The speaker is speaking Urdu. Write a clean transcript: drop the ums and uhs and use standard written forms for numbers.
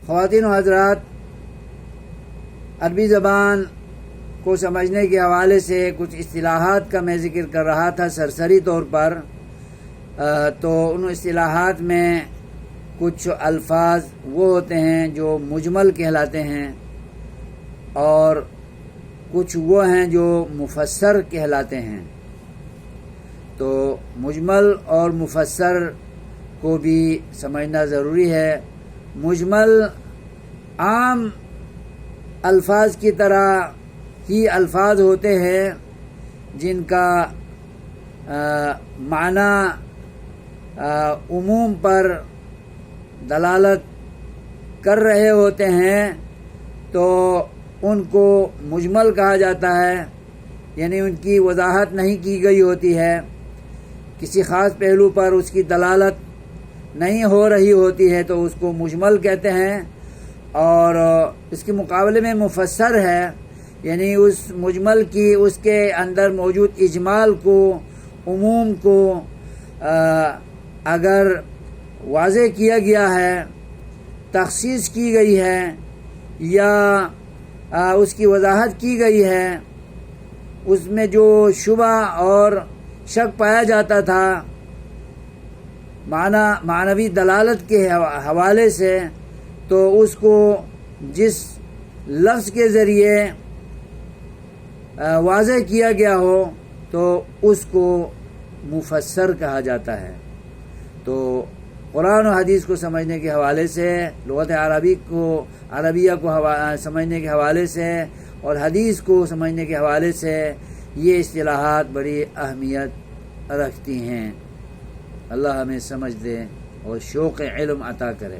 خواتین و حضرات، عربی زبان کو سمجھنے کے حوالے سے کچھ اصطلاحات کا میں ذکر کر رہا تھا سرسری طور پر، تو ان اصطلاحات میں کچھ الفاظ وہ ہوتے ہیں جو مجمل کہلاتے ہیں، اور کچھ وہ ہیں جو مفسر کہلاتے ہیں۔ تو مجمل اور مفسر کو بھی سمجھنا ضروری ہے۔ مجمل عام الفاظ کی طرح ہی الفاظ ہوتے ہیں جن کا معنی عموم پر دلالت کر رہے ہوتے ہیں، تو ان کو مجمل کہا جاتا ہے، یعنی ان کی وضاحت نہیں کی گئی ہوتی ہے، کسی خاص پہلو پر اس کی دلالت نہیں ہو رہی ہوتی ہے تو اس کو مجمل کہتے ہیں۔ اور اس کے مقابلے میں مفسر ہے، یعنی اس مجمل کی اس کے اندر موجود اجمال کو، عموم کو اگر واضح کیا گیا ہے، تخصیص کی گئی ہے یا اس کی وضاحت کی گئی ہے، اس میں جو شبہ اور شک پایا جاتا تھا معنوی دلالت کے حوالے سے، تو اس کو جس لفظ کے ذریعے واضح کیا گیا ہو تو اس کو مفسر کہا جاتا ہے۔ تو قرآن و حدیث کو سمجھنے کے حوالے سے، لغت عربیہ کو سمجھنے کے حوالے سے اور حدیث کو سمجھنے کے حوالے سے یہ اصطلاحات بڑی اہمیت رکھتی ہیں۔ اللہ ہمیں سمجھ دے اور شوق علم عطا کرے۔